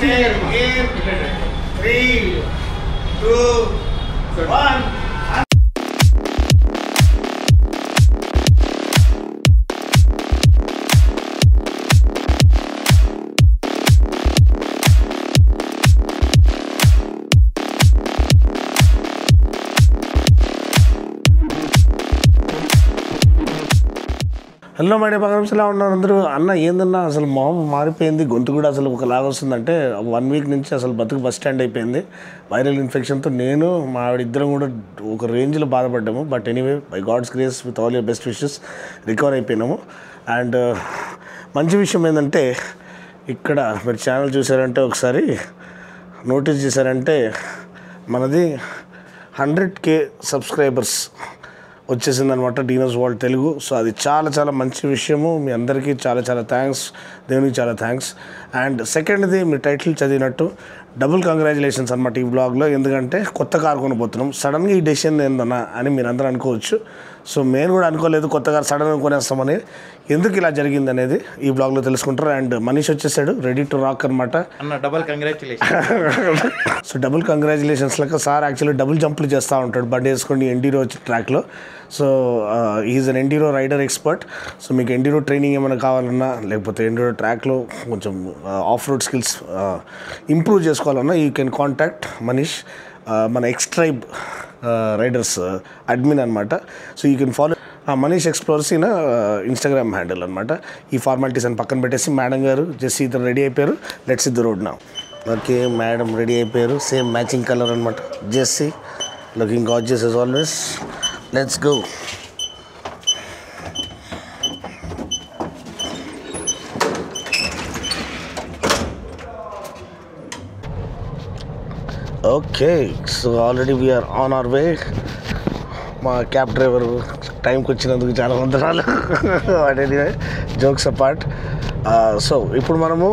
3, 2, 1. Hello my day బంగారం ఎలా ఉన్నారు అందరూ? అన్న ఏందన్నా అసలు మొహం మారిపోయింది, గొంతు కూడా అసలు ఒకలాగా వస్తుందంటే 1 వీక్ నుంచి అసలు బతుకు బస్ స్టాండ్ అయిపోయింది వైరల్ ఇన్ఫెక్షన్తో. నేను మా ఆవిడ ఇద్దరం కూడా ఒక రేంజ్లో బాధపడ్డాము. But anyway by God's grace with all your best wishes recover అయిపోయినాము. అండ్ మంచి విషయం ఏంటంటే ఇక్కడ మీరు ఛానల్ చూసారంటే ఒకసారి నోటీస్ చేశారంటే మనది 100K సబ్స్క్రైబర్స్ వచ్చేసిందనమాట డీనోస్ వరల్డ్ తెలుగు. సో అది చాలా చాలా మంచి విషయము. మీ అందరికీ చాలా చాలా థ్యాంక్స్, దేవునికి చాలా థ్యాంక్స్. అండ్ సెకండ్ది మీ టైటిల్ చదివినట్టు డబుల్ కంగ్రాచులేషన్స్ అనమాట ఈ బ్లాగ్లో. ఎందుకంటే కొత్త కారు కొనబోతున్నాం. సడన్గా ఈ డెసిషన్ ఏందన్నా అని మీరు అందరూ అనుకోవచ్చు. సో నేను కూడా అనుకోలేదు కొత్త కారు సడన్గా కొనేస్తామని. ఎందుకు ఇలా జరిగింది అనేది ఈ బ్లాగ్లో తెలుసుకుంటారు. అండ్ మనీష్ వచ్చేసాడు రెడీ టు రాక్ అనమాట. Double congratulation. So double congratulations లెక్క సార్ యాక్చువల్లీ డబుల్ జంప్లు చేస్తూ ఉంటాడు బండి వేసుకొని ఎండీరో ట్రాక్లో. So is an enduro rider expert. So మీకు ఎండీరో ట్రైనింగ్ ఏమైనా కావాలన్నా లేకపోతే ఎండీరో ట్రాక్లో కొంచెం ఆఫ్ రోడ్ స్కిల్స్ ఇంప్రూవ్ చేసుకోవాలన్నా యూ కెన్ కాంటాక్ట్ మనీష్, మన ఎక్స్ట్రైబ్ రైడర్స్ అడ్మిన్ అనమాట. So you can follow Manish explores in Instagram handle అనమాట. ఈ ఫార్మాలిటీస్ అని పక్కన పెట్టేసి మేడం గారు జెస్సీ ఇద్దరు రెడీ అయిపోయారు. లెట్స్ ఇద్దరు రోడ్ నా. ఓకే మేడం రెడీ అయిపోయారు, సేమ్ మ్యాచింగ్ కలర్ అనమాట. Jessie looking gorgeous as always. Let's go. Okay so already we are on our way. మా క్యాబ్ డ్రైవర్ టైంకి వచ్చినందుకు చాలా వందనాలు. Jokes apart. సో ఇప్పుడు మనము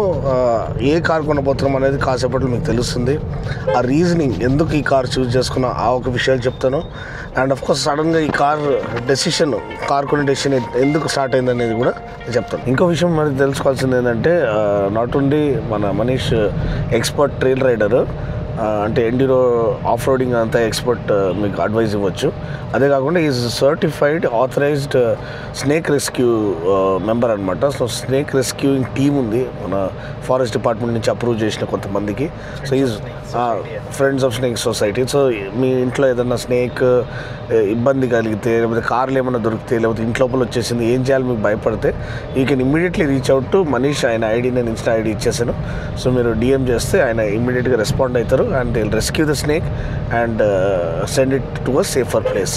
ఏ కార్ కొనబోతున్నాం అనేది కాసేపట్లో మీకు తెలుస్తుంది. ఆ రీజనింగ్ ఎందుకు ఈ కార్ చూస్ చేసుకున్నా ఆ ఒక విషయాలు చెప్తాను. అండ్ ఆఫ్కోర్స్ సడన్గా ఈ కార్ కొనే డెసిషన్ ఎందుకు స్టార్ట్ అయింది అనేది కూడా చెప్తాను. ఇంకో విషయం మనకి తెలుసుకోవాల్సింది ఏంటంటే నాట్ ఓన్లీ మన మనీష్ ఎక్స్పర్ట్ ట్రైల్ రైడరు, అంటే ఎండీరో ఆఫ్ రోడింగ్ అంతా ఎక్స్పర్ట్ మీకు అడ్వైజ్ ఇవ్వచ్చు. అదే కాకుండా is certified authorised snake rescue member అనమాట. సో స్నేక్ రెస్క్యూయింగ్ టీమ్ ఉంది మన ఫారెస్ట్ డిపార్ట్మెంట్ నుంచి అప్రూవ్ చేసిన కొంతమందికి. So is friends of snake society. So మీ ఇంట్లో ఏదన్నా స్నేక్ ఇబ్బంది కలిగితే లేకపోతే కార్లు ఏమైనా దొరికితే లేకపోతే ఇంట్లోపల వచ్చేసింది ఏం చేయాలి మీకు భయపడితే you can immediately reach out to Manish. ఆయన ఐడి నేను ఇన్స్టా ఐడి ఇచ్చేసాను. సో మీరు డిఎం చేస్తే ఆయన ఇమ్మీడియట్గా రెస్పాండ్ అవుతారు and they'll rescue the snake and send it to a safer place.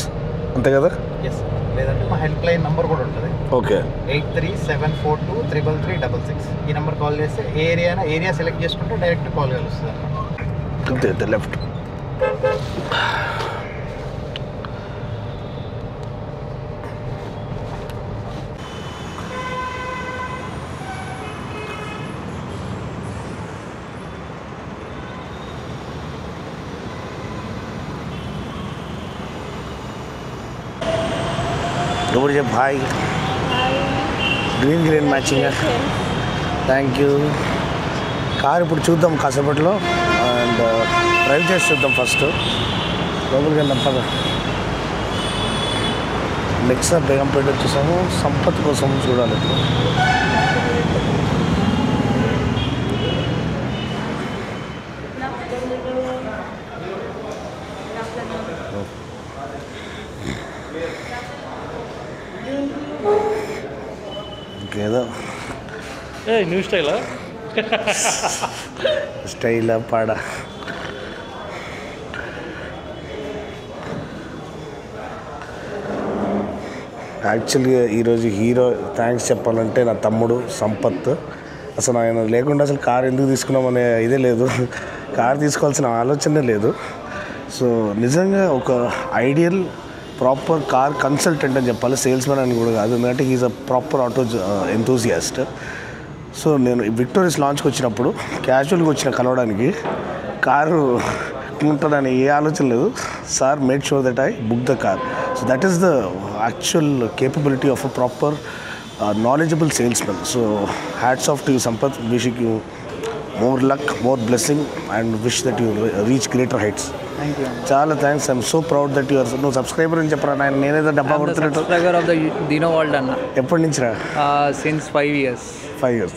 అంతే కదా? yes లేదంటే మా హెల్ప్ లైన్ నంబర్ కూడా ఉంటుంది. ఓకే 8374233366. ఈ నంబర్ కాల్ చేస్తే ఏరియా సెలెక్ట్ చేసుకుంటే డైరెక్ట్ కాల్ కలుస్తుంది అన్నమాట. అంతే లెఫ్ట్. ఎవరు చెప్పు hi. Green matching. Thank you. Car ఇప్పుడు చూద్దాం కాసేపట్లో అండ్ డ్రైవ్ చేసి చూద్దాం. ఫస్ట్ లోపలికి వెళ్దాం పద. నెక్స్ట్ బేగంపేట వచ్చేసాము. సంపత్ కోసం చూడాలి ఇప్పుడు. ఇంకేదో న్యూ స్టైలా పాడ. యాక్చువల్గా ఈరోజు హీరో థ్యాంక్స్ చెప్పాలంటే నా తమ్ముడు సంపత్. అసలు ఆయన లేకుండా అసలు కార్ ఎందుకు తీసుకున్నామనే ఇదే లేదు, కార్ తీసుకోవాల్సిన ఆలోచనే లేదు. సో నిజంగా ఒక ఐడియల్ ప్రాపర్ కార్ కన్సల్టెంట్ అని చెప్పాలి, సేల్స్మెన్ అని కూడా కాదు. ఎందుకంటే he is a proper auto enthusiast. So నేను విక్టోరియస్ లాంచ్కి వచ్చినప్పుడు క్యాజువల్గా వచ్చిన కలవడానికి కారు ఉంటుందని ఏ ఆలోచన లేదు. Sir made sure that I book the car. So that is the actual capability of a proper knowledgeable salesman. So hats off to you Sampath, wishing you more luck, more blessing and wish that you reach greater heights. Thank you. చాలా thanks. I'm so proud that you're. నువ్వు subscriber అని చెప్పరా నాయన, నేనేదో డబ్బా కొడుతున్నట్టు. Subscriber of the Dino world అన్న. ఎప్పటి నుంచి రా? Since 5 years. 5 years.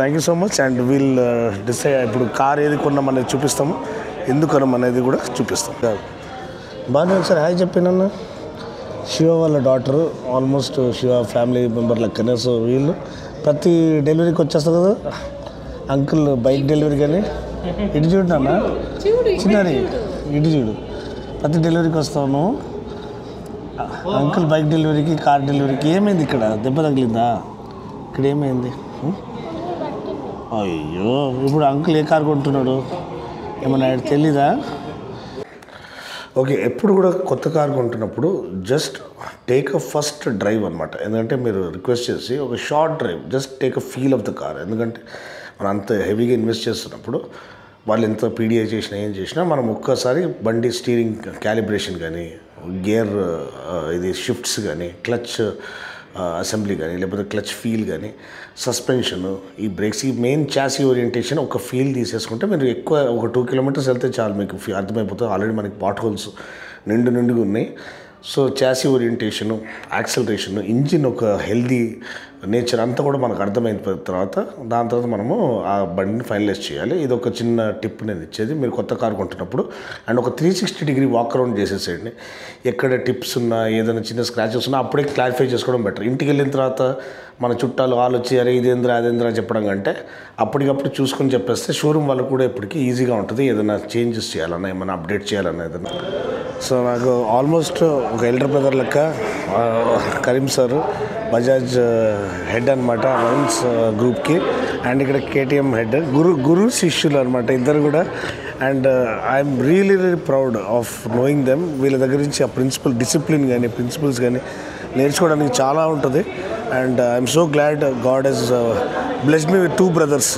Thank you so much. And we'll decide ఇప్పుడు కార్ ఏది కొన్నాం అనేది చూపిస్తాము, ఎందుకు కొన్నాం అనేది కూడా చూపిస్తాం. బాగా ఒకసారి హాయ్ చెప్పినన్న. శివ వాళ్ళ daughter almost Shiva family member లెక్కనే. సో వీళ్ళు ప్రతి డెలివరీకి వచ్చేస్తారు కదా అంకుల్, బైక్ డెలివరీ కానీ. ఇటు చూడు అన్న, చిన్నది ఇటు చూడు. ప్రతి డెలివరీకి వస్తాను అంకుల్, బైక్ డెలివరీకి, కార్ డెలివరీకి. ఏమైంది ఇక్కడ? దెబ్బ తగిలిందా? ఇక్కడ ఏమైంది? అయ్యో, ఇప్పుడు అంకుల్ ఏ కార్ కొంటున్నాడు ఏమన్నా తెలీదా? ఓకే, ఎప్పుడు కూడా కొత్త కార్ కొంటున్నప్పుడు just take a first drive అనమాట. ఎందుకంటే మీరు రిక్వెస్ట్ చేసి ఒక short drive, just take a feel of the car. ఎందుకంటే మనం అంత హెవీగా ఇన్వెస్ట్ చేస్తున్నప్పుడు వాళ్ళు ఎంత పీడిఐ చేసినా ఏం చేసినా మనం ఒక్కసారి బండి స్టీరింగ్ క్యాలిబ్రేషన్ కానీ, గేర్ ఇది షిఫ్ట్స్ కానీ, క్లచ్ అసెంబ్లీ కానీ, లేకపోతే క్లచ్ ఫీల్ కానీ, సస్పెన్షన్, ఈ బ్రేక్స్, ఈ మెయిన్ చాసీ ఓరియంటేషన్ ఒక ఫీల్ తీసేసుకుంటే మీరు ఎక్కువ ఒక 2 kilometers వెళ్తే చాలు, మీకు అర్థమైపోతుంది. ఆల్రెడీ మనకి పాట్ హోల్స్ నిండుగా ఉన్నాయి. సో చాసీ ఓరియంటేషను, యాక్సలరేషను, ఇంజిన్ ఒక హెల్దీ నేచర్ అంతా కూడా మనకు అర్థమైన తర్వాత దాని తర్వాత మనము ఆ బండిని ఫైనలైజ్ చేయాలి. ఇది ఒక చిన్న టిప్ నేను ఇచ్చేది మీరు కొత్త కారు కొంటున్నప్పుడు. అండ్ ఒక 360 వాక్ అరౌండ్ చేసేసేయండి. ఎక్కడ టిప్స్ ఉన్నా, ఏదైనా చిన్న స్క్రాచెస్ ఉన్నా అప్పుడే క్లారిఫై చేసుకోవడం బెటర్. ఇంటికి వెళ్ళిన తర్వాత మన చుట్టాలు వాళ్ళు వచ్చి అరే ఇదేంద్రా అదేంద్రా చెప్పడం కంటే అప్పటికప్పుడు చూసుకొని చెప్పేస్తే షోరూమ్ వాళ్ళకు కూడా ఇప్పటికీ ఈజీగా ఉంటుంది. ఏదైనా చేంజెస్ చేయాలన్నా, ఏమైనా అప్డేట్ చేయాలన్నా ఏదైనా. సో నాకు ఆల్మోస్ట్ ఒక ఎల్డర్ బ్రదర్ లెక్క కరీం సార్ బజాజ్ హెడ్ అనమాట వరుణ్స్ గ్రూప్కి. అండ్ ఇక్కడ కేటీఎం హెడ్, గురు శిష్యులు అనమాట ఇద్దరు కూడా. And I'm really proud of knowing them. వీళ్ళ దగ్గర నుంచి ఆ డిసిప్లిన్ కానీ, ప్రిన్సిపల్స్ కానీ నేర్చుకోవడానికి చాలా ఉంటుంది. And I'm so glad God has blessed me with 2 brothers.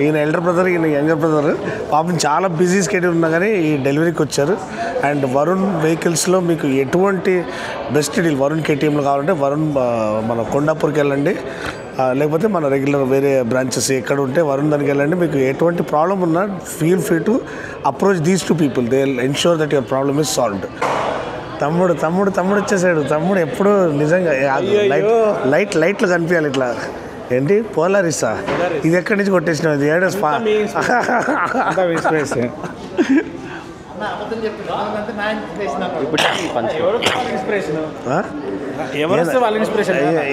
ఈయన ఎల్డర్ బ్రదర్, ఈయన యంగర్ బ్రదర్. పాపం చాలా బిజీ స్కెడ్యూల్ ఉన్నా కానీ ఈ డెలివరీకి వచ్చారు. అండ్ వరుణ్ వెహికల్స్లో మీకు ఎటువంటి బెస్ట్ డీల్, వరుణ్ కేటీఎంలో కావాలంటే వరుణ్ మన కొండాపూర్కి వెళ్ళండి, లేకపోతే మన రెగ్యులర్ వేరే బ్రాంచెస్ ఎక్కడ ఉంటే వరుణ్ దానికి వెళ్ళండి. మీకు ఎటువంటి ప్రాబ్లం ఉన్నా feel free to approach these 2 people. They will ensure that your problem is solved. తమ్ముడు వచ్చేసాడు. తమ్ముడు ఎప్పుడు నిజంగా లైట్లు కనిపించాలి ఇట్లా. ఏంటి పోలారిసా? ఇది ఎక్కడి నుంచి కొట్టేసినావు? ఇది ఏడో స్పా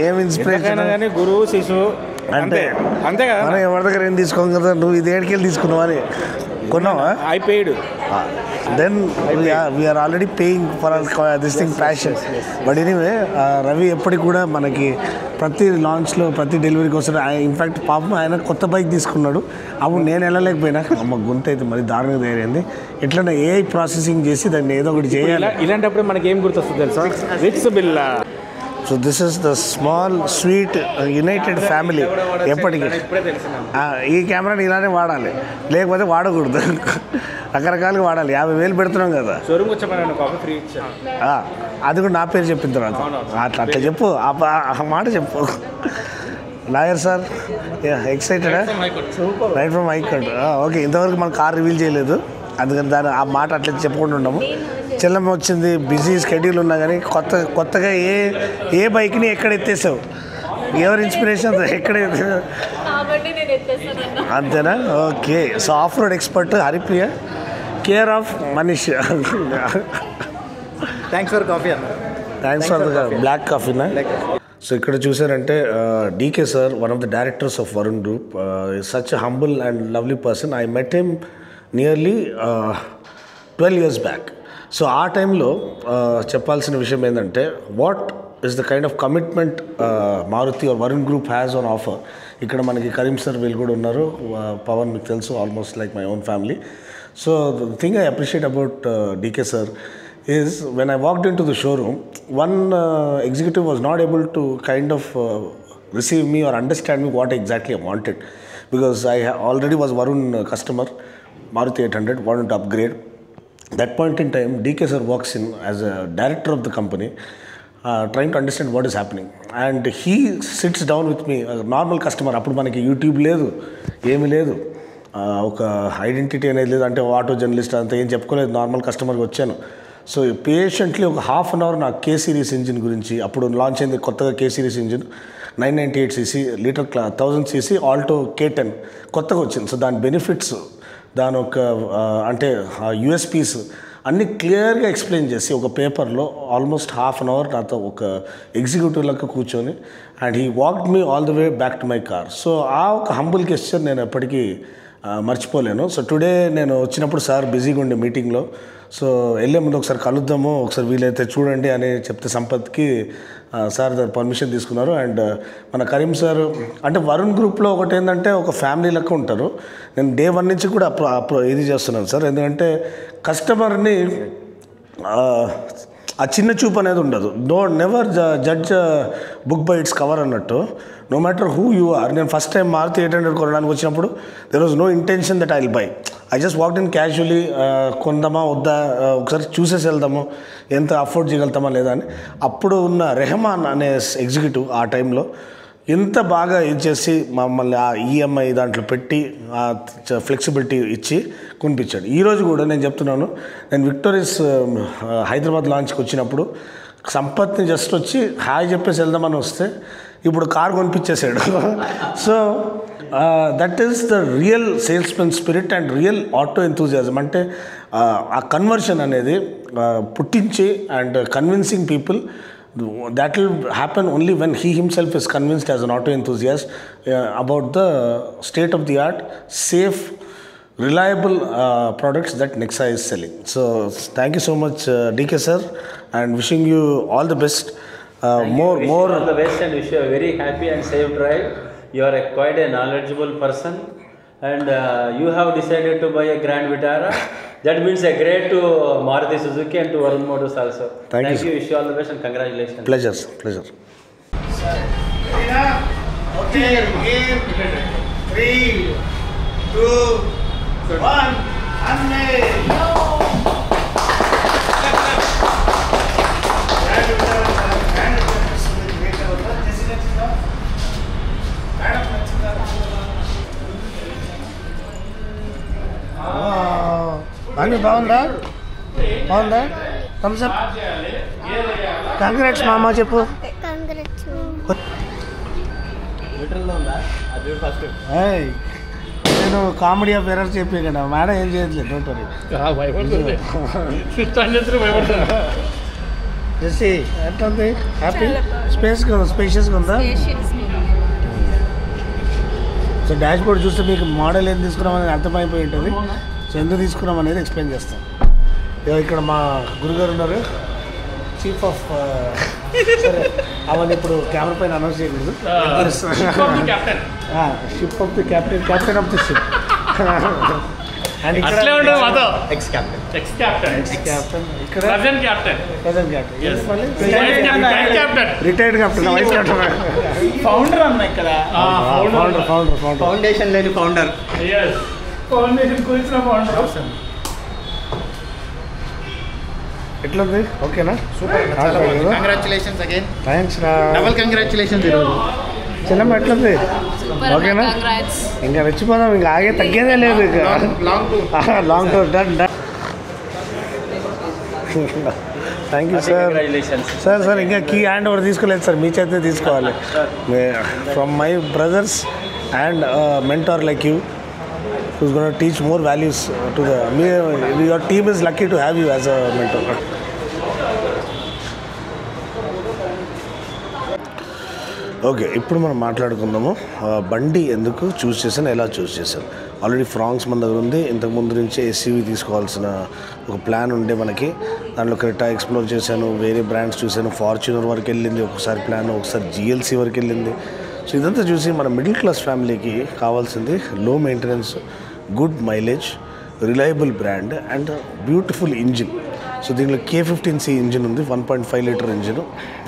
ఏం ఇన్స్పిరేషన్? గురువు శిశువు అంటే అంతే కదా. మనం ఎవరి దగ్గర ఏం తీసుకోం కదా. నువ్వు ఇది ఏడికెళ్ళి తీసుకున్నావు అని కొన్నావా? అయిపోయాడు. Then we are already paying for this thing passion. But anyway Ravi ఎప్పటికి కూడా మనకి ప్రతి లాంచ్లో, ప్రతి డెలివరీకి వస్తాడు. ఇన్ఫ్యాక్ట్ పాపం ఆయన కొత్త బైక్ తీసుకున్నాడు. అప్పుడు నేను వెళ్ళలేకపోయినా, అమ్మ గొంతు అయితే మరి దారుణంగా తయారైంది. ఎట్లన్నా ఏఐ ప్రాసెసింగ్ చేసి దాన్ని ఏదో ఒకటి చేయాలి. ఇలాంటప్పుడు మనకి ఏం గుర్తొస్తుంది తెలుసా? Vicks Billa. So this is the small sweet United family. ఎప్పటికీ ఈ కెమెరాని ఇలానే వాడాలి, లేకపోతే వాడకూడదు. రకరకాలుగా వాడాలి. 50,000 పెడుతున్నాం కదా. అది కూడా నా పేరు చెప్పిన తర్వాత అట్లా చెప్పు, ఆ మాట చెప్పు. లాయర్ సార్ ఎక్సైటెడా? Right from high court. ఓకే, ఇంతవరకు మనం కార్ రివీల్ చేయలేదు, అందుకని ఆ మాట అట్లా చెప్పుకుంటూ ఉన్నాము. చెల్లమ్మ వచ్చింది, బిజీ స్కెడ్యూల్ ఉన్నా కానీ కొత్తగా ఏ బైక్ని ఎక్కడ ఎత్తేసావు? ఎవరి ఇన్స్పిరేషన్ ఎక్కడ? అంతేనా? Okay. So off road expert Haripriya, care of Manish. Thanks for coffee అన్న. థ్యాంక్స్ ఫర్ బ్లాక్ కాఫీనా? సో ఇక్కడ చూసారంటే DK sir, one of the directors of Varun group, such humble and lovely person. I met him nearly 12 years back. So ఆ టైంలో చెప్పాల్సిన విషయం ఏంటంటే, what is the kind of commitment Maruti or Varun group has on offer. ఇక్కడ మనకి Karim sir వీళ్ళు కూడా ఉన్నారు, పవన్ మీకు తెలుసు, almost like my own family. So the thing I appreciate about DK sir is when I walked into the showroom, one executive was not able to kind of receive me or understand me what exactly I wanted, because I already was Varun customer, Maruti 800, wanted to upgrade. That point in time, DK sir walks in as a director of the company, trying to understand what is happening, and he sits down with me, a normal customer. Appudu manaki YouTube ledu, emi ledu, ఒక identity అనేది లేదు, అంటే auto journalist అంతా ఏం చెప్పుకోలేదు, normal కస్టమర్కి వచ్చాను. So patiently ఒక హాఫ్ అన్ అవర్ నాకు కే సిరీస్ ఇంజిన్ గురించి, అప్పుడు లాంచ్ అయింది కొత్తగా కే series engine 998cc litre 1000cc Alto K10 కొత్తగా వచ్చింది. సో దాని బెనిఫిట్స్, దాని ఒక అంటే యూఎస్పీస్ అన్నీ క్లియర్గా ఎక్స్ప్లెయిన్ చేసి ఒక పేపర్లో ఆల్మోస్ట్ హాఫ్ అన్ అవర్ నాతో ఒక ఎగ్జిక్యూటివ్ లెక్క కూర్చొని, and he walked me all the way back to my car. So ఆ ఒక హంబుల్ గెస్చర్ నేను ఎప్పటికీ మర్చిపోలేను. సో టుడే నేను వచ్చినప్పుడు సార్ బిజీగా ఉండే మీటింగ్లో, సో వెళ్ళే ముందు ఒకసారి కలుద్దాము, ఒకసారి వీలైతే చూడండి అని చెప్తే సంపత్కి సార్ దాని పర్మిషన్ తీసుకున్నారు. అండ్ మన కరీం సార్ అంటే వరుణ్ గ్రూప్లో ఒకటి ఏంటంటే ఒక ఫ్యామిలీ లెక్క ఉంటారు. నేను డే 1 నుంచి కూడా ఇది చేస్తున్నాను సార్, ఎందుకంటే కస్టమర్ని ఆ చిన్న చూపు అనేది ఉండదు. Never judge book by its cover అన్నట్టు. No matter who you are. నేను ఫస్ట్ టైం మారుతి 800 కొనడానికి వచ్చినప్పుడు there was no intention that I will buy. I just walked in casually, కొందామా వద్దా, ఒకసారి చూసేసి వెళ్దాము, ఎంత అఫోర్డ్ చేయగలుగుతామా లేదా అని. అప్పుడు ఉన్న రెహమాన్ అనే ఎగ్జిక్యూటివ్ ఆ టైంలో ఎంత బాగా ఇచ్చేసి మమ్మల్ని ఆ ఈఎంఐ దాంట్లో పెట్టి ఫ్లెక్సిబిలిటీ ఇచ్చి కొనిపించాడు. ఈరోజు కూడా నేను చెప్తున్నాను, నేను విక్టోరియస్ హైదరాబాద్ లాంచ్కి వచ్చినప్పుడు సంపత్ని జస్ట్ వచ్చి హాయ్ చెప్పేసి వెళ్దామని వస్తే ఇప్పుడు కార్ కొనిపించేసాడు. So that is the real salesmen spirit and real auto enthusiasm. అంటే ఆ కన్వర్షన్ అనేది పుట్టించి and convincing people, that will happen only when he himself is convinced as an auto enthusiast about the state of the art, safe, reliable products that Nexa is selling. So thank you so much DK sir, and wishing you all the best. More all the best, and wish you a very happy and safe drive. You are quite a knowledgeable person, and you have decided to buy a Grand Vitara. That means a great to Maruti Suzuki and to Varun Motors also. Thank you. Wish you all the best and congratulations. Pleasure. Pleasure. Okay, game 3, 2, 1, బాగుందా? Thums up. Congrats మామ చెప్పు. నేను comedy of error చెప్పే కదా madam, ఏం చేయట్లేదు. Don't worry. Jessie ఎట్లా ఉంది? హ్యాపీ? స్పేషియస్గా ఉందా? సో డాష్ బోర్డ్ చూస్తే మీకు మోడల్ ఏం తీసుకున్నామనేది అర్థమైపోయి ఉంటుంది. సో ఎందుకు తీసుకున్నాం అనేది ఎక్స్ప్లెయిన్ చేస్తాం. ఇక్కడ మా గురుగారు ఉన్నారు, చీఫ్ ఆఫ్, సరే అవన్నీ ఇప్పుడు కెమెరా పైన అనౌన్స్ చేయకూడదు. Ship of the captain of the ship. And ఇక్కడ retired captain, vice captain, founder అన్న ఇక్కడ. ఫౌండేషన్ లేని ఫౌండర్. ఫౌండేషన్ కూర్చున్న ఫౌండర్. ఎట్లుంది? ఓకేనా? సూపర్. Congratulations again. థ్యాంక్స్ రా. డబుల్ కంగ్రాచులేషన్స్ ఈరోజు. చెల్లమ్మ ఎట్లుంది? ఓకేనా? ఇంకా రెచ్చిపోదాం, ఇంకా ఆగే తగ్గేదే లేదు. Long tour done. Thank you sir. Sir ఇంకా కీ హ్యాండ్ ఓవర్ తీసుకోలేదు సార్, మీ చేతే తీసుకోవాలి. From my brothers and mentor like you, who's going to teach more values to your team is lucky to have you as a mentor. Okay, ఇప్పుడు మనం మాట్లాడుకుందాము బండి ఎందుకు చూస్ చేశాను, ఎలా చూస్ చేశాను. ఆల్రెడీ ఫ్రాంక్స్ మన దగ్గర ఉంది. ఇంతకుముందు నుంచే ఎస్యూవీ తీసుకోవాల్సిన ఒక ప్లాన్ ఉండే మనకి. దాంట్లో క్రెటా ఎక్స్ప్లోర్ చేశాను, వేరే బ్రాండ్స్ చూశాను, ఫార్చ్యూనర్ వరకు వెళ్ళింది ఒకసారి ప్లాన్, ఒకసారి జిఎల్సీ వరకు వెళ్ళింది. సో ఇదంతా చూసి మన మిడిల్ క్లాస్ ఫ్యామిలీకి కావాల్సింది లో maintenance, good mileage, reliable brand and beautiful engine. So దీంట్లో K15C ఇంజిన్ ఉంది, 1.5 litre engine,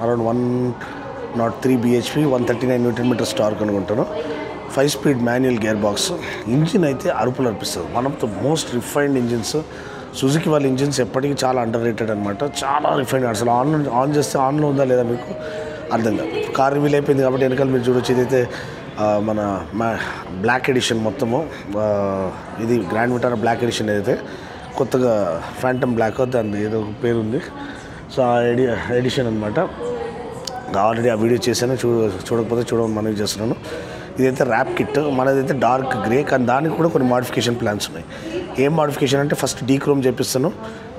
around 103 bhp, 139 Nm torque అనుకుంటాను. 5 speed manual gear box. Engine అయితే అరుపులు అనిపిస్తుంది. One of the most refined engines. Suzuki వాళ్ళ ఇంజిన్స్ ఎప్పటికీ చాలా అండర్ రేటెడ్ అనమాట, చాలా రిఫైన్డ్. అసలు ఆన్ చేస్తే ఆన్లో ఉందా లేదా మీకు అర్థం కాదు. కార్ రివీల్ అయిపోయింది కాబట్టి వెనకాల మీరు చూడొచ్చు. ఇదైతే మన బ్లాక్ ఎడిషన్ మొత్తము ఇది గ్రాండ్ విటారా బ్లాక్ ఎడిషన్ ఏదైతే కొత్తగా ఫ్యాంటమ్ బ్లాక్ దాని ఏదో ఒక పేరు ఉంది. సో ఆ ఎడిషన్ అనమాట. ఆల్రెడీ ఆ వీడియో చేశాను, చూడకపోతే చూడమని మనవి చేస్తున్నాను. ఇదైతే ర్యాప్ కిట్, మనదైతే డార్క్ గ్రే, కానీ దానికి కూడా కొన్ని మోడిఫికేషన్ ప్లాన్స్ ఉన్నాయి. ఏం మోడిఫికేషన్ అంటే ఫస్ట్ డీక్రోమ్ చేపిస్తాను,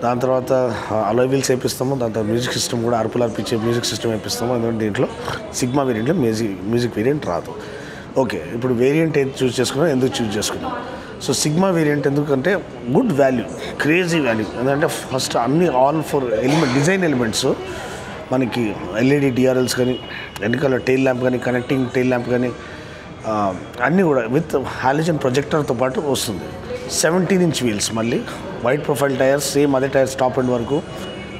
దాని తర్వాత అలాయ్ వీల్స్ వేపిస్తాము, దాని తర్వాత మ్యూజిక్ సిస్టమ్ కూడా అర్పిచ్చే మ్యూజిక్ సిస్టమ్ వేపిస్తాము. ఎందుకంటే దీంట్లో సిగ్మా వేరియంట్లో మ్యూజిక్ వేరియంట్ రాదు. ఓకే, ఇప్పుడు వేరియంట్ ఏది చూస్ చేసుకున్నాం, ఎందుకు చూస్ చేసుకున్నాం? సో సిగ్మా వేరియంట్ ఎందుకంటే గుడ్ వాల్యూ, క్రేజీ వాల్యూ. ఎందుకంటే ఫస్ట్ అన్ని ఆల్ ఫోర్ డిజైన్ ఎలిమెంట్స్ మనకి ఎల్ఈడి డిఆర్ఎల్స్ కానీ, వెనకాల టెయిల్ ల్యాంప్ కానీ, కనెక్టింగ్ టెయిల్ ల్యాంప్ కానీ అన్నీ కూడా విత్ హాలోజన్ ప్రొజెక్టర్తో పాటు వస్తుంది. 17 ఇంచ్ వీల్స్, మళ్ళీ వైట్ ప్రొఫైల్ టైర్స్, సేమ్ అదే టైర్స్ టాప్ ఎండ్ వరకు.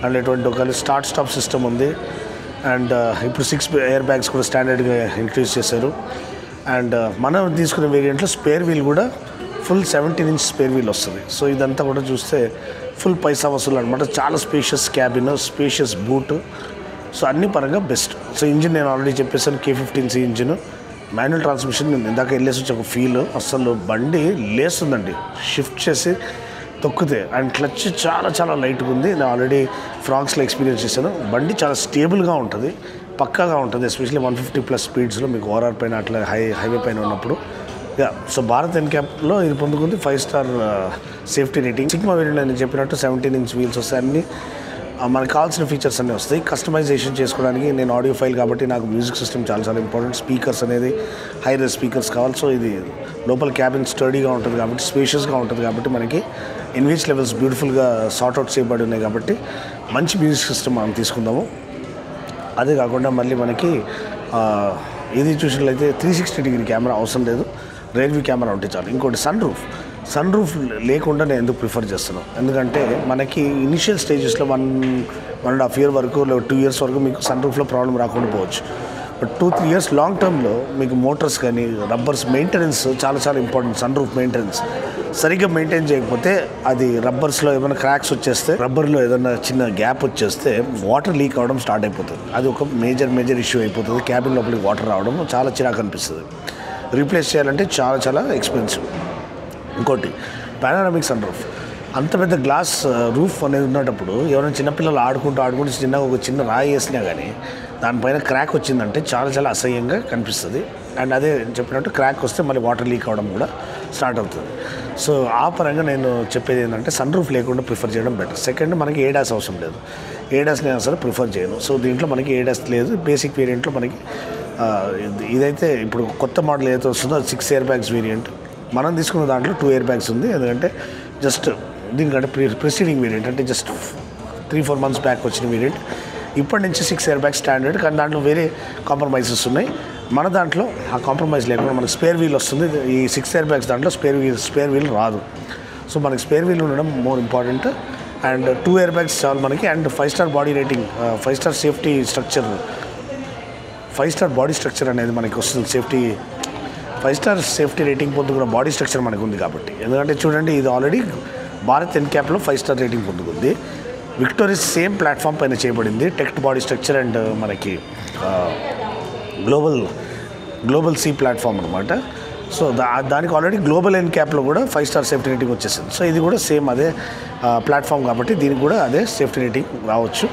అండ్ ఎటువంటి ఒక స్టార్ట్ స్టాప్ సిస్టమ్ ఉంది. అండ్ ఇప్పుడు 6 ఎయిర్ బ్యాగ్స్ కూడా స్టాండర్డ్గా ఇంట్రడ్యూస్ చేశారు. అండ్ మనం తీసుకునే వేరియంట్లో స్పేర్ వీల్ కూడా ఫుల్ 17 ఇంచ్ స్పేర్ వీల్ వస్తుంది. సో ఇదంతా కూడా చూస్తే ఫుల్ పైసా వసూలు అనమాట. చాలా spacious cabin, spacious boot, so అన్ని పరంగా బెస్ట్. సో ఇంజిన్ నేను ఆల్రెడీ చెప్పేసాను, K15C ఇంజిన్, మాన్యువల్ ట్రాన్స్మిషన్. నేను ఇందాక వెళ్ళేసి వచ్చి ఒక ఫీల్, అసలు బండి లేస్తుందండి షిఫ్ట్ చేసి తొక్కితే. అండ్ క్లచ్ చాలా చాలా లైట్గా ఉంది. నేను ఆల్రెడీ ఫ్రాంక్స్లో ఎక్స్పీరియన్స్ చేశాను. బండి చాలా స్టేబుల్గా ఉంటుంది, పక్కాగా ఉంటుంది. ఎస్పెషల్లీ 150+ స్పీడ్స్లో మీకు ఓఆర్ఆర్ పైన అట్లా హైవే పైన ఉన్నప్పుడు. సో భారత్ ఎన్క్యాప్లో ఇది పొందుకుంది 5 star safety rating. Sigma variant నేను చెప్పినట్టు 17 ఇంచ్ వీల్స్ వస్తాయి. అన్నీ మనకు కావాల్సిన ఫీచర్స్ అన్నీ వస్తాయి. కస్టమైజేషన్ చేసుకోవడానికి నేను ఆడియో ఫైల్ కాబట్టి నాకు మ్యూజిక్ సిస్టమ్ చాలా చాలా ఇంపార్టెంట్. స్పీకర్స్ అనేది హై రేంజ్ స్పీకర్స్ కావాలి. సో ఇది లోపల క్యాబిన్ స్టడీగా ఉంటుంది కాబట్టి, స్పేషియస్గా ఉంటుంది కాబట్టి, మనకి ఎన్విహెచ్ లెవెల్స్ బ్యూటిఫుల్గా సార్ట్అవుట్ చేయబడి ఉన్నాయి కాబట్టి మంచి మ్యూజిక్ సిస్టమ్ మనం తీసుకుందాము. అదే కాకుండా మళ్ళీ మనకి ఇది చూసినట్లయితే 360 డిగ్రీ కెమెరా అవసరం లేదు, రియర్ వ్యూ కెమెరా ఉంటే చాలు. ఇంకోటి సన్ రూఫ్ లేకుండా నేను ఎందుకు ప్రిఫర్ చేస్తున్నాను, ఎందుకంటే మనకి ఇనిషియల్ స్టేజెస్లో 1.5 year వరకు, 2 years వరకు మీకు సన్ రూఫ్లో ప్రాబ్లం రాకుండా పోవచ్చు. బట్ 2-3 years లాంగ్ టర్మ్లో మీకు మోటార్స్ కానీ, రబ్బర్స్ మెయింటెనెన్స్ చాలా చాలా ఇంపార్టెంట్. సన్ రూఫ్ మెయింటెనెన్స్ సరిగ్గా మెయింటైన్ చేయకపోతే అది రబ్బర్స్లో ఏమైనా క్రాక్స్ వచ్చేస్తే, రబ్బర్లో ఏదైనా చిన్న గ్యాప్ వచ్చేస్తే వాటర్ లీక్ అవ్వడం స్టార్ట్ అయిపోతుంది. అది ఒక మేజర్ ఇష్యూ అయిపోతుంది. క్యాబిన్ లోపలికి వాటర్ రావడం చాలా చిరాకు అనిపిస్తుంది. రీప్లేస్ చేయాలంటే చాలా చాలా ఎక్స్పెన్సివ్. ఇంకోటి పానోరామిక్ సన్ రూఫ్, అంత పెద్ద గ్లాస్ రూఫ్ అనేది ఉన్నప్పుడు ఎవరైనా చిన్నపిల్లలు ఆడుకుంటూ చిన్నగా ఒక చిన్న రాయి వేసినా కానీ దానిపైన క్రాక్ వచ్చిందంటే చాలా చాలా అసహ్యంగా కనిపిస్తుంది. అండ్ అదే చెప్పినట్టు క్రాక్ వస్తే మళ్ళీ వాటర్ లీక్ అవ్వడం కూడా స్టార్ట్ అవుతుంది. సో ఆ పరంగా నేను చెప్పేది ఏంటంటే సన్ రూఫ్ లేకుండా ప్రిఫర్ చేయడం బెటర్. సెకండ్, మనకి ఏడాస్ అవసరం లేదు. ఏడాస్ నేను అసలు ప్రిఫర్ చేయను. సో దీంట్లో మనకి ఏడాస్ లేదు. బేసిక్ వేరియంట్లో మనకి ఇదైతే ఇప్పుడు కొత్త మోడల్ ఏదైతే వస్తుందో 6 ఎయిర్ బ్యాగ్స్ వేరియంట్. మనం తీసుకున్న దాంట్లో 2 ఎయిర్ బ్యాగ్స్ ఉంది. ఎందుకంటే జస్ట్ దీనికంటే ప్రిసీడింగ్ వేరియంట్ అంటే జస్ట్ 3-4 months బ్యాక్ వచ్చిన వేరియంట్. ఇప్పటి నుంచి 6 ఎయిర్ బ్యాగ్స్ స్టాండర్డ్, కానీ దాంట్లో వేరే కాంప్రమైజెస్ ఉన్నాయి. మన దాంట్లో ఆ కాంప్రమైజ్ లేకుండా మనకు స్పేర్ వీల్ వస్తుంది. ఈ 6 ఎయిర్ బ్యాగ్స్ దాంట్లో స్పేర్ వీల్ రాదు. సో మనకి స్పేర్ వీల్ ఉండడం more important. And 2 air bags చాలు మనకి. And 5 star body rating, 5 star safety structure, 5 star body structure అనేది మనకి వస్తుంది. 5 స్టార్ సేఫ్టీ రేటింగ్ పొందుకున్న బాడీ స్ట్రక్చర్ మనకు ఉంది కాబట్టి. ఎందుకంటే చూడండి, ఇది ఆల్రెడీ భారత్ ఎన్క్యాప్లో 5 స్టార్ రేటింగ్ పొందుకుంది. విక్టోరియస్ సేమ్ ప్లాట్ఫామ్ పైన చేయబడింది. టెక్ట్ బాడీ స్ట్రక్చర్ అండ్ మనకి గ్లోబల్ సి ప్లాట్ఫామ్ అనమాట. సో దానికి ఆల్రెడీ గ్లోబల్ ఎన్క్యాప్లో కూడా 5 స్టార్ సేఫ్టీ రేటింగ్ వచ్చేసింది. సో ఇది కూడా సేమ్ అదే ప్లాట్ఫామ్ కాబట్టి దీనికి కూడా అదే సేఫ్టీ రేటింగ్ రావచ్చు.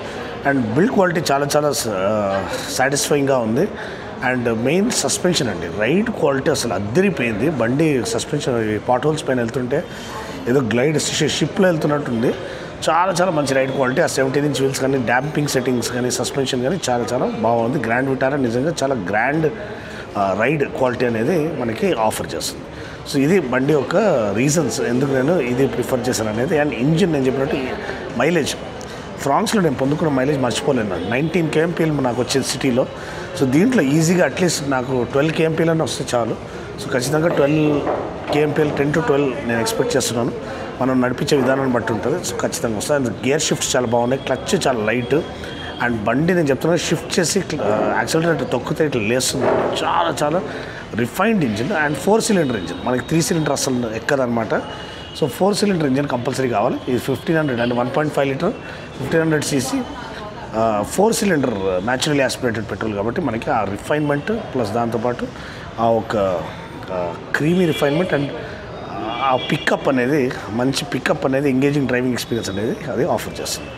అండ్ బిల్డ్ క్వాలిటీ చాలా చాలా సాటిస్ఫైయింగ్గా ఉంది. అండ్ మెయిన్ సస్పెన్షన్ అండి, రైడ్ క్వాలిటీ అసలు అద్దరిపోయింది. బండి సస్పెన్షన్ పాట్ హోల్స్ పైన వెళ్తుంటే ఏదో గ్లైడ్ షిప్లో వెళ్తున్నట్టుంది. చాలా చాలా మంచి రైడ్ క్వాలిటీ. ఆ 17 ఇంచ్ వీల్స్ కానీ, డాంపింగ్ సెట్టింగ్స్ కానీ, సస్పెన్షన్ కానీ చాలా చాలా బాగుంది. గ్రాండ్ విటారా నిజంగా చాలా గ్రాండ్ రైడ్ క్వాలిటీ అనేది మనకి ఆఫర్ చేస్తుంది. సో ఇది బండి యొక్క రీజన్స్ ఎందుకు నేను ఇది ప్రిఫర్ చేశాను అనేది. అండ్ ఇంజిన్ నేను చెప్పినట్టు మైలేజ్, ఫ్రాంక్స్లో నేను పొందుకున్న మైలేజ్ మర్చిపోలేను. 19 kmpl నాకు వచ్చేది సిటీలో. సో దీంట్లో ఈజీగా అట్లీస్ట్ నాకు 12 kmpl అని వస్తే చాలు. సో ఖచ్చితంగా 12 kmpl, 10 to 12 నేను ఎక్స్పెక్ట్ చేస్తున్నాను. మనం నడిపించే విధానాన్ని బట్టి ఉంటుంది. సో ఖచ్చితంగా వస్తుంది. అండ్ గేర్ షిఫ్ట్స్ చాలా బాగున్నాయి, క్లచ్ చాలా లైట్. అండ్ బండి నేను చెప్తున్నాను, షిఫ్ట్ చేసి యాక్సిలరేటర్ తొక్కితే ఇట్లా లేస్తుంది. చాలా చాలా refined engine. And 4 cylinder engine, మనకి 3 cylinder అసలు ఎక్కదనమాట. సో 4 cylinder ఇంజిన్ కంపల్సరీ కావాలి. ఇది 1500 and 1.5 liter 1500 cc 4 cylinder naturally aspirated petrol కాబట్టి మనకి ఆ రిఫైన్మెంట్ ప్లస్ దాంతోపాటు ఆ ఒక క్రీమీ రిఫైన్మెంట్ అండ్ ఆ పికప్ అనేది మంచి పికప్ అనేది ఎంగేజింగ్ డ్రైవింగ్ ఎక్స్పీరియన్స్ అనేది అది ఆఫర్ చేస్తుంది.